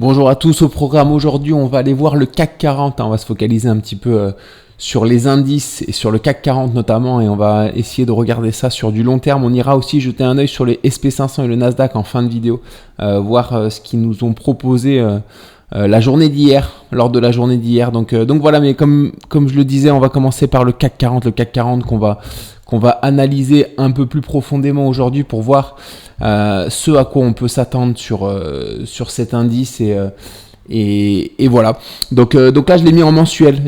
Bonjour à tous, au programme aujourd'hui on va aller voir le CAC 40, on va se focaliser un petit peu sur les indices et sur le CAC 40 notamment, et on va essayer de regarder ça sur du long terme. On ira aussi jeter un œil sur les SP500 et le Nasdaq en fin de vidéo, voir ce qu'ils nous ont proposé la journée d'hier, lors de la journée d'hier. Donc voilà, mais comme je le disais, on va commencer par le CAC 40 qu'on va analyser un peu plus profondément aujourd'hui pour voir ce à quoi on peut s'attendre sur cet indice et voilà. Donc là je l'ai mis en mensuel.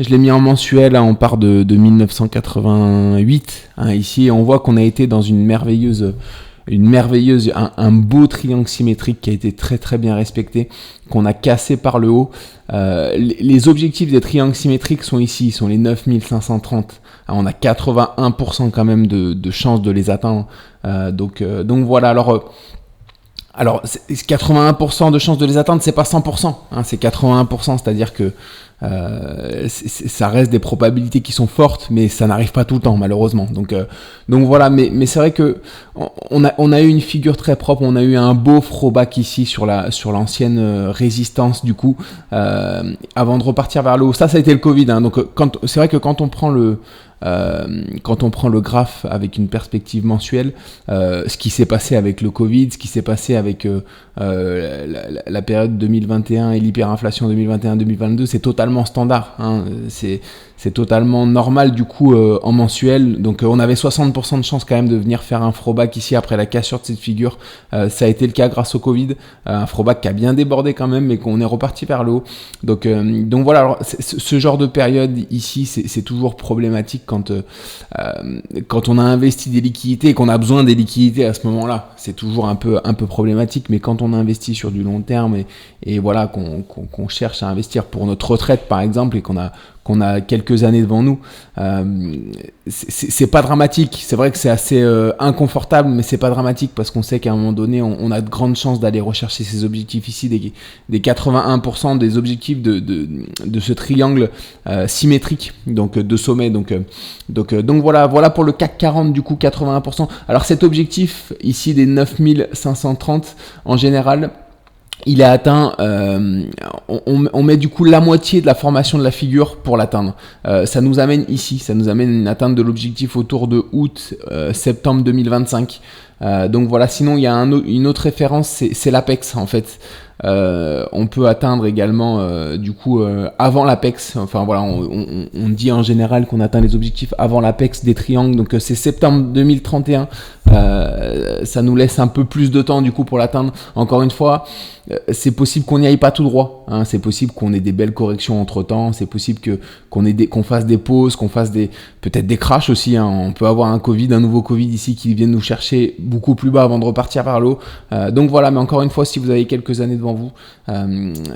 Hein, on part de 1988. Hein, ici on voit qu'on a été dans un beau triangle symétrique qui a été très très bien respecté, qu'on a cassé par le haut. Les objectifs des triangles symétriques sont ici, ils sont les 9530. On a 81% quand même de chances de les atteindre. Donc voilà. Alors 81% de chances de les atteindre, c'est pas 100%, hein, c'est 81%, c'est-à-dire que ça reste des probabilités qui sont fortes, mais ça n'arrive pas tout le temps malheureusement. Donc voilà, mais c'est vrai que on a eu une figure très propre, on a eu un beau throwback ici sur l'ancienne résistance du coup, avant de repartir vers le haut. Ça a été le Covid, hein, donc c'est vrai que quand on prend le graphe avec une perspective mensuelle, ce qui s'est passé avec le Covid, ce qui s'est passé avec la période 2021 et l'hyperinflation 2021-2022, c'est totalement standard, hein, c'est totalement normal du coup en mensuel. Donc on avait 60% de chance quand même de venir faire un throwback ici après la cassure de cette figure. Ça a été le cas grâce au Covid, un throwback qui a bien débordé quand même, mais qu'on est reparti vers le haut. Donc voilà, alors, ce genre de période ici, c'est toujours problématique quand on a investi des liquidités et qu'on a besoin des liquidités à ce moment-là. C'est toujours un peu problématique, mais quand on investit sur du long terme et voilà qu'on cherche à investir pour notre retraite par exemple, et qu'on a quelques années devant nous, c'est pas dramatique. C'est vrai que c'est assez inconfortable, mais c'est pas dramatique parce qu'on sait qu'à un moment donné, on a de grandes chances d'aller rechercher ces objectifs ici, des 81% des objectifs de ce triangle symétrique, donc de sommet. Donc voilà pour le CAC 40 du coup 81%. Alors cet objectif ici des 9530 en général, il est atteint, on met du coup la moitié de la formation de la figure pour l'atteindre. Ça nous amène une atteinte de l'objectif autour de septembre 2025. Donc voilà, sinon il y a une autre référence, c'est l'Apex en fait. On peut atteindre également avant l'Apex. Enfin voilà, on dit en général qu'on atteint les objectifs avant l'Apex des triangles, donc c'est septembre 2031. Ça nous laisse un peu plus de temps du coup pour l'atteindre. Encore une fois, c'est possible qu'on n'y aille pas tout droit, hein. C'est possible qu'on ait des belles corrections entre temps, c'est possible qu'on fasse des pauses, qu'on fasse peut-être des crashs aussi, hein. On peut avoir un nouveau Covid ici qui vienne nous chercher beaucoup plus bas avant de repartir vers le haut. Donc voilà, mais encore une fois, si vous avez quelques années devant vous,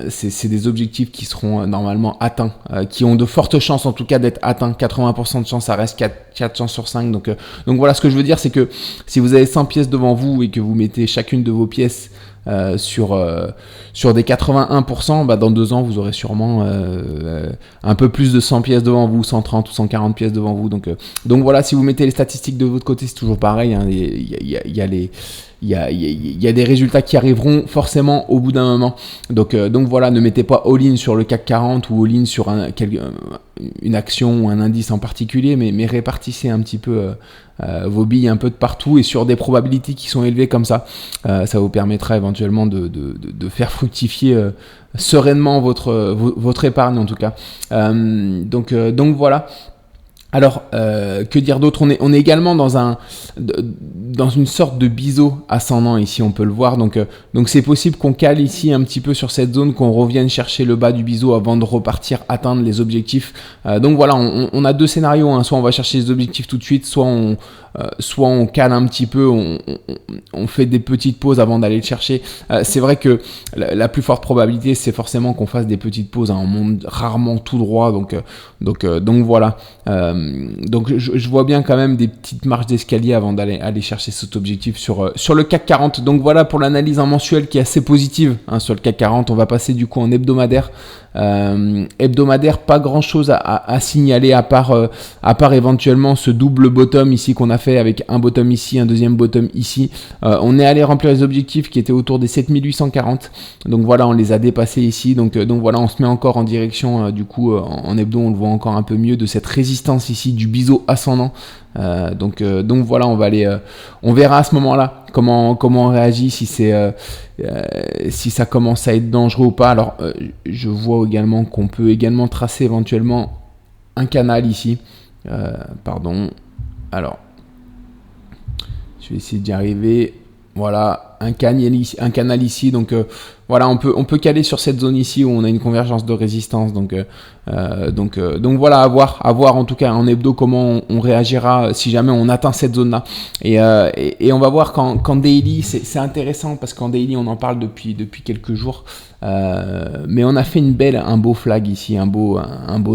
c'est des objectifs qui seront normalement atteints, qui ont de fortes chances en tout cas d'être atteints. 80% de chance, ça reste 4 chances sur 5. Donc voilà, ce que je veux dire, c'est que si vous avez 100 pièces devant vous et que vous mettez chacune de vos pièces sur des 81%, dans 2 ans vous aurez sûrement un peu plus de 100 pièces devant vous, 130 ou 140 pièces devant vous. Donc voilà, si vous mettez les statistiques de votre côté, c'est toujours pareil, hein. Il y a des résultats qui arriveront forcément au bout d'un moment. Donc voilà, ne mettez pas all-in sur le CAC 40 ou all-in sur une action ou un indice en particulier, mais répartissez un petit peu vos billes un peu de partout et sur des probabilités qui sont élevées comme ça. Ça vous permettra éventuellement de faire fructifier sereinement votre épargne en tout cas. Donc voilà. Alors, que dire d'autre ? On est également dans une sorte de biseau ascendant ici, on peut le voir. Donc c'est possible qu'on cale ici un petit peu sur cette zone, qu'on revienne chercher le bas du biseau avant de repartir atteindre les objectifs. Donc voilà, on a 2 scénarios, hein. Soit on va chercher les objectifs tout de suite, soit on cale un petit peu, on fait des petites pauses avant d'aller le chercher. C'est vrai que la plus forte probabilité, c'est forcément qu'on fasse des petites pauses, hein. On monte rarement tout droit, donc voilà. Donc je vois bien quand même des petites marches d'escalier avant aller chercher cet objectif sur le CAC 40. Donc voilà pour l'analyse en mensuel qui est assez positive sur le CAC 40. On va passer du coup en hebdomadaire. Hebdomadaire, pas grand chose à signaler à part éventuellement ce double bottom ici qu'on a fait avec un bottom ici, un deuxième bottom ici. On est allé remplir les objectifs qui étaient autour des 7840. Donc voilà, on les a dépassés ici. Donc voilà, on se met encore en direction du coup en hebdo, on le voit encore un peu mieux de cette résistance ici du biseau ascendant. Donc voilà, on va aller, on verra à ce moment-là comment on réagit, si ça commence à être dangereux ou pas. Alors je vois également qu'on peut également tracer éventuellement un canal ici. Alors je vais essayer d'y arriver. Voilà, un canal ici. Donc voilà, on peut caler sur cette zone ici où on a une convergence de résistance. Donc voilà, à voir en tout cas en hebdo comment on réagira si jamais on atteint cette zone là. Et on va voir qu'en daily, c'est intéressant parce qu'en daily on en parle depuis quelques jours. Mais on a fait un beau flag ici, un beau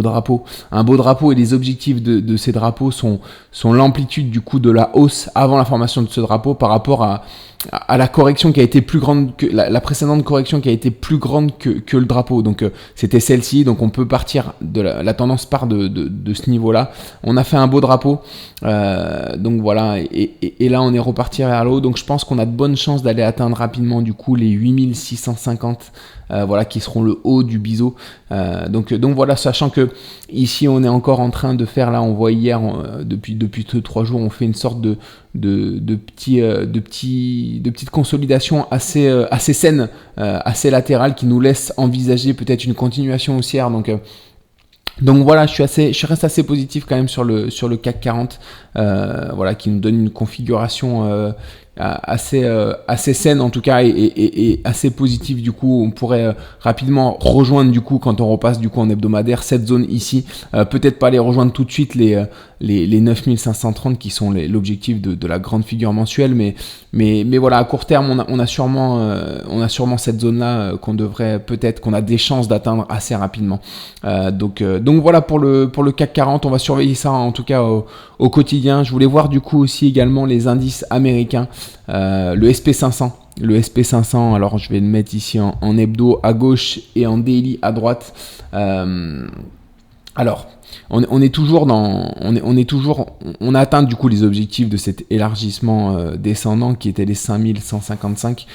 drapeau. Un beau drapeau, et les objectifs de ces drapeaux sont l'amplitude du coup de la hausse avant la formation de ce drapeau par rapport à la correction qui a été plus grande que la précédente correction qui a été plus grande que le drapeau. Donc c'était celle-ci, donc on peut partir de la tendance part de ce niveau-là. On a fait un beau drapeau, donc voilà, et là on est reparti vers le haut. Donc je pense qu'on a de bonnes chances d'aller atteindre rapidement du coup les 8650. Voilà, qui seront le haut du biseau. Donc voilà, sachant que ici on est encore en train de faire, là on voit hier depuis 3 jours, on fait une sorte de petite consolidation assez saine, assez latérale, qui nous laisse envisager peut-être une continuation haussière. Donc voilà, je reste assez positif quand même sur le CAC 40, voilà, qui nous donne une configuration assez saine en tout cas, et assez positive. Du coup on pourrait rapidement rejoindre, du coup quand on repasse du coup en hebdomadaire, cette zone ici, peut-être pas les rejoindre tout de suite, les 9530 qui sont l'objectif de la grande figure mensuelle, mais voilà, à court terme on a sûrement cette zone là qu'on a des chances d'atteindre assez rapidement. Donc voilà pour le CAC 40, on va surveiller ça en tout cas au quotidien. Je voulais voir du coup aussi également les indices américains, le SP500. Le SP500, alors je vais le mettre ici en hebdo à gauche et en daily à droite. Alors, on a atteint du coup les objectifs de cet élargissement descendant qui était les 5155.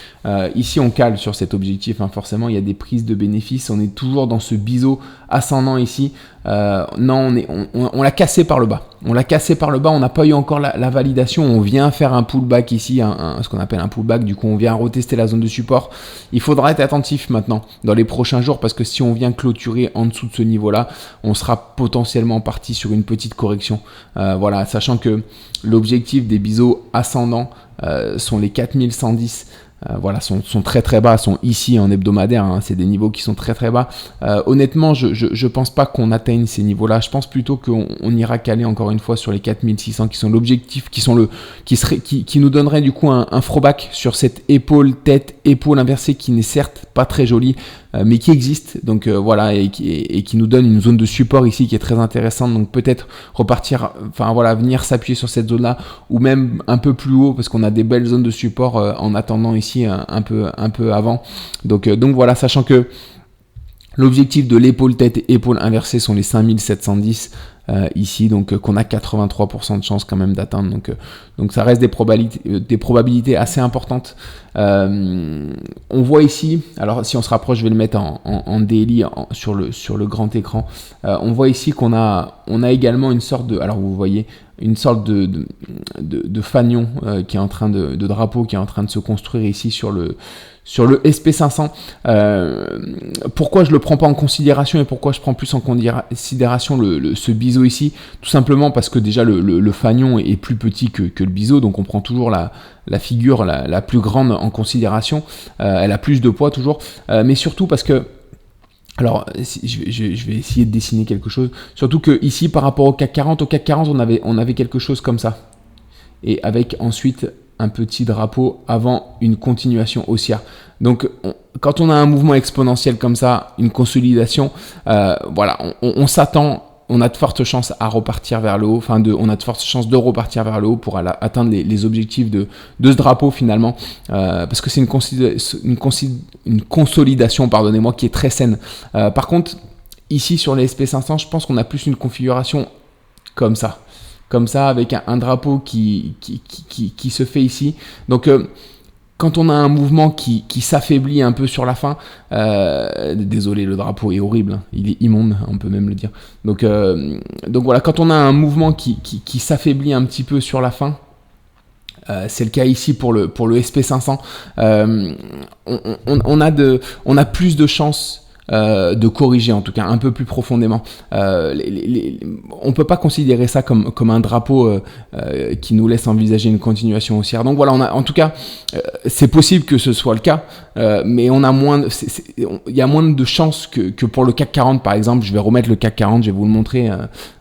Ici on cale sur cet objectif, forcément il y a des prises de bénéfices, on est toujours dans ce biseau ascendant ici. Non, on l'a cassé par le bas. On n'a pas eu encore la validation. On vient faire un pullback ici, ce qu'on appelle un pullback. Du coup, on vient retester la zone de support. Il faudra être attentif maintenant dans les prochains jours, parce que si on vient clôturer en dessous de ce niveau-là, on sera potentiellement parti sur une petite correction. Voilà, sachant que l'objectif des biseaux ascendants sont les 4110. Voilà, sont très très bas, sont ici en hebdomadaire, c'est des niveaux qui sont très très bas. Honnêtement, je pense pas qu'on atteigne ces niveaux-là. Je pense plutôt qu'on ira caler encore une fois sur les 4600 qui sont l'objectif, qui nous donnerait du coup un throwback sur cette épaule inversée qui n'est certes pas très jolie, mais qui existe. Donc voilà, et qui nous donne une zone de support ici qui est très intéressante. Donc peut-être repartir, venir s'appuyer sur cette zone-là, ou même un peu plus haut, parce qu'on a des belles zones de support en attendant ici un peu avant. Donc voilà, sachant que l'objectif de l'épaule inversée sont les 5710 ici, donc qu'on a 83% de chance quand même d'atteindre. Donc ça reste des probabilités assez importantes. On voit ici, alors si on se rapproche, je vais le mettre en daily sur le grand écran. On voit ici qu'on a également une sorte de, alors vous voyez, une sorte de fanion qui est en train de drapeau qui est en train de se construire ici sur le SP500. Pourquoi je le prends pas en considération et pourquoi je prends plus en considération ce biseau ici? Tout simplement parce que déjà le fanion est plus petit que le biseau, donc on prend toujours la figure la plus grande en considération. Elle a plus de poids toujours, mais surtout parce que, alors je vais essayer de dessiner quelque chose, surtout que ici par rapport au CAC 40, on avait quelque chose comme ça, et avec ensuite un petit drapeau avant une continuation haussière. Donc quand on a un mouvement exponentiel comme ça, une consolidation, voilà, on s'attend on a de fortes chances à repartir vers le haut, on a de fortes chances de repartir vers le haut pour atteindre les objectifs de ce drapeau finalement, parce que c'est une consolidation, pardonnez-moi, qui est très saine. Par contre, ici sur les SP500, je pense qu'on a plus une configuration comme ça avec un drapeau qui se fait ici. Donc quand on a un mouvement qui s'affaiblit un peu sur la fin, désolé, le drapeau est horrible, il est immonde, on peut même le dire. Donc voilà, quand on a un mouvement qui s'affaiblit un petit peu sur la fin, c'est le cas ici pour le SP500, on a plus de chances de corriger, en tout cas un peu plus profondément. On peut pas considérer ça comme un drapeau qui nous laisse envisager une continuation haussière. Donc voilà, en tout cas, c'est possible que ce soit le cas, mais on a il y a moins de chances que pour le CAC 40 par exemple. Je vais remettre le CAC 40, je vais vous le montrer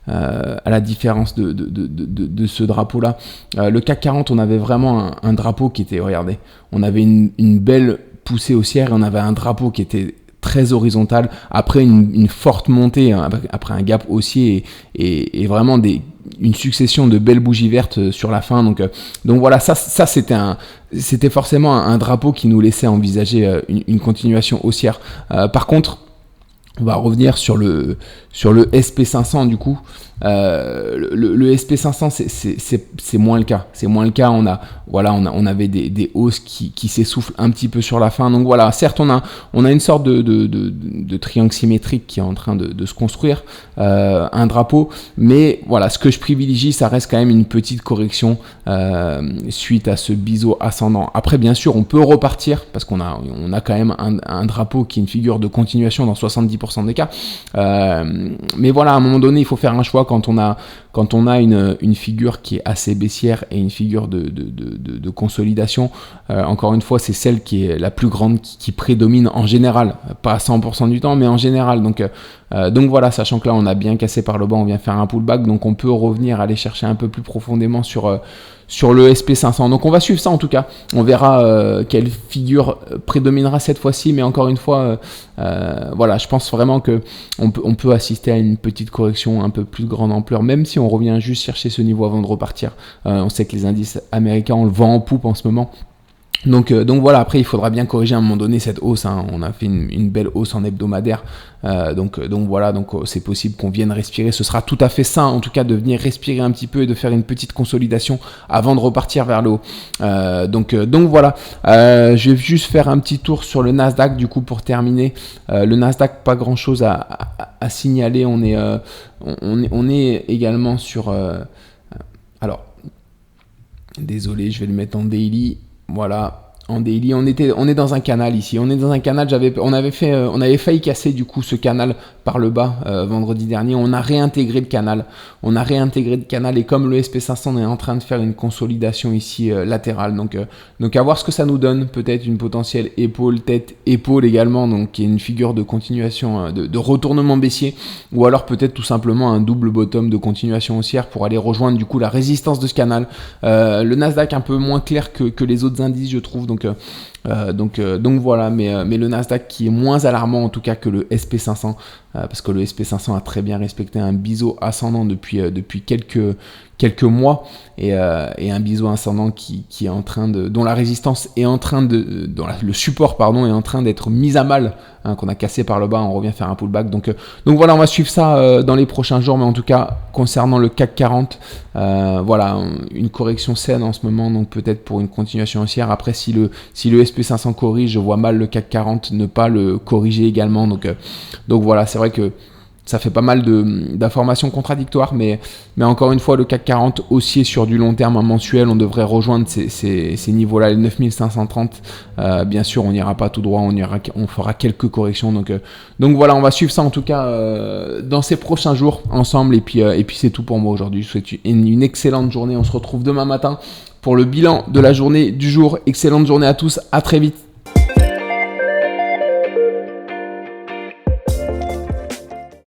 à la différence de ce drapeau-là. Le CAC 40, on avait vraiment un drapeau qui était, regardez, on avait une belle poussée haussière et on avait un drapeau qui était très horizontal, après une forte montée, après un gap haussier et vraiment une succession de belles bougies vertes sur la fin. Donc voilà, ça c'était forcément un drapeau qui nous laissait envisager une continuation haussière. Par contre, on va revenir sur le SP500 du coup. Le SP500 c'est moins le cas. C'est moins le cas. On avait des hausses qui s'essoufflent un petit peu sur la fin. Donc voilà, certes on a une sorte de triangle symétrique qui est en train de se construire, un drapeau. Mais voilà, ce que je privilégie, ça reste quand même une petite correction suite à ce biseau ascendant. Après bien sûr, on peut repartir parce qu'on a quand même un drapeau qui est une figure de continuation dans 70% des cas. Mais voilà, à un moment donné, il faut faire un choix quand on a une figure qui est assez baissière et une figure de consolidation. Encore une fois, c'est celle qui est la plus grande qui prédomine en général, pas à 100% du temps, mais en général. Donc voilà, sachant que là, on a bien cassé par le bas, on vient faire un pullback, donc on peut revenir, aller chercher un peu plus profondément sur le SP500. Donc on va suivre ça en tout cas. On verra quelle figure prédominera cette fois-ci. Mais encore une fois, voilà, je pense vraiment que on peut assister à une petite correction un peu plus grande ampleur, même si on revient juste chercher ce niveau avant de repartir. On sait que les indices américains, on le vend en poupe en ce moment. Donc voilà, après il faudra bien corriger à un moment donné cette hausse, hein. On a fait une belle hausse en hebdomadaire, donc voilà, c'est possible qu'on vienne respirer. Ce sera tout à fait sain en tout cas de venir respirer un petit peu et de faire une petite consolidation avant de repartir vers le haut. Donc voilà, je vais juste faire un petit tour sur le Nasdaq du coup pour terminer. Le Nasdaq, pas grand chose à signaler. On est également sur alors désolé, je vais le mettre en daily. Voilà, en daily, on est dans un canal ici. On est dans un canal. On avait failli casser du coup ce canal par le bas vendredi dernier. On a réintégré le canal. Et comme le SP500 est en train de faire une consolidation ici latérale, donc à voir ce que ça nous donne. Peut-être une potentielle épaule, tête, épaule également, donc qui est une figure de continuation, de retournement baissier, ou alors peut-être tout simplement un double bottom de continuation haussière pour aller rejoindre du coup la résistance de ce canal. Le Nasdaq un peu moins clair que les autres indices, je trouve. Donc voilà, mais le Nasdaq qui est moins alarmant en tout cas que le SP500, parce que le SP500 a très bien respecté un biseau ascendant depuis quelques mois et un biseau ascendant qui est en train dont la résistance est en train le support pardon est en train d'être mis à mal, hein, qu'on a cassé par le bas. On revient faire un pullback, donc voilà, on va suivre ça dans les prochains jours. Mais en tout cas concernant le CAC 40, voilà, une correction saine en ce moment, donc peut-être pour une continuation haussière. Après si le SP500 corrige, je vois mal le CAC 40 ne pas le corriger également, donc voilà, c'est vrai que ça fait pas mal d'informations contradictoires, mais encore une fois, le CAC 40 haussier sur du long terme, un mensuel, on devrait rejoindre ces niveaux-là, les 9530. Bien sûr, on n'ira pas tout droit, on fera quelques corrections. Donc voilà, on va suivre ça en tout cas dans ces prochains jours ensemble. Et puis c'est tout pour moi aujourd'hui. Je vous souhaite une excellente journée. On se retrouve demain matin pour le bilan de la journée du jour. Excellente journée à tous, à très vite.